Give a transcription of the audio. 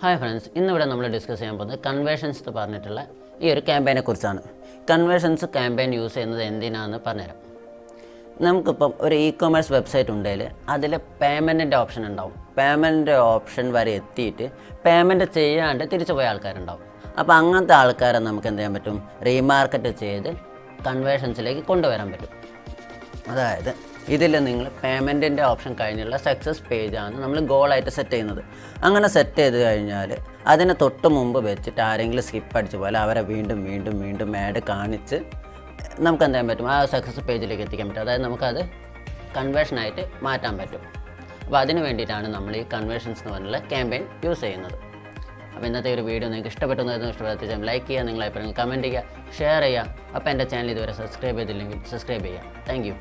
Hi friends, ഇന്നിവിടെ നമ്മൾ discuss ചെയ്യാൻ പോകുന്നത് കൺവേർഷൻസ് എന്ന് പറഞ്ഞിട്ടുള്ള ഈ ഒരു ക്യാമ്പയിനെ കുറിച്ചാണ്. കൺവേർഷൻസ് ക്യാമ്പയിൻ യൂസ് ചെയ്യുന്നത് എന്തിനാണെന്ന് പറഞ്ഞുതരാം. നമുക്കിപ്പം ഒരു ഇ-കൊമേഴ്സ് വെബ്സൈറ്റ് ഉണ്ടെങ്കിൽ അതിൽ പേയ്മെൻറ്റിൻ്റെ ഓപ്ഷൻ ഉണ്ടാവും. പേയ്മെൻറ്റ് ഓപ്ഷൻ വരെ എത്തിയിട്ട് പേയ്മെൻറ്റ് ചെയ്യാണ്ട് തിരിച്ചു പോയ ആൾക്കാരുണ്ടാവും. അപ്പോൾ അങ്ങനത്തെ ആൾക്കാരെ നമുക്ക് എന്ത് ചെയ്യാൻ പറ്റും? റീമാർക്കറ്റ് ചെയ്ത് കൺവേർഷൻസിലേക്ക് കൊണ്ടുവരാൻ പറ്റും. അതായത് ഇതിൽ നിങ്ങൾ പേയ്മെൻറ്റിൻ്റെ ഓപ്ഷൻ കഴിഞ്ഞുള്ള സക്സസ് പേജാണ് നമ്മൾ ഗോളായിട്ട് സെറ്റ് ചെയ്യുന്നത്. അങ്ങനെ സെറ്റ് ചെയ്ത് കഴിഞ്ഞാൽ അതിന് തൊട്ട് മുമ്പ് വെച്ചിട്ട് ആരെങ്കിലും സ്കിപ്പ് അടിച്ച് പോലെ അവരെ വീണ്ടും വീണ്ടും വീണ്ടും ആഡ് കാണിച്ച് നമുക്ക് എന്ത് ചെയ്യാൻ പറ്റും? ആ സക്സസ് പേജിലേക്ക് എത്തിക്കാൻ പറ്റും. അതായത് നമുക്കത് കൺവേർഷനായിട്ട് മാറ്റാൻ പറ്റും. അപ്പോൾ അതിന് വേണ്ടിയിട്ടാണ് നമ്മൾ ഈ കൺവേർഷൻസ് എന്ന് പറഞ്ഞുള്ള ക്യാമ്പയിൻ യൂസ് ചെയ്യുന്നത്. അപ്പോൾ ഇന്നത്തെ ഒരു വീഡിയോ നിങ്ങൾക്ക് ഇഷ്ടപ്പെട്ടെന്ന് ലൈക്ക് ചെയ്യുക, നിങ്ങളെ അഭിപ്രായങ്ങൾ കമൻറ്റ് ചെയ്യുക, ഷെയർ ചെയ്യുക. അപ്പോൾ എൻ്റെ ചാനൽ ഇതുവരെ സബ്സ്ക്രൈബ് ചെയ്തില്ലെങ്കിൽ സബ്സ്ക്രൈബ് ചെയ്യുക. താങ്ക്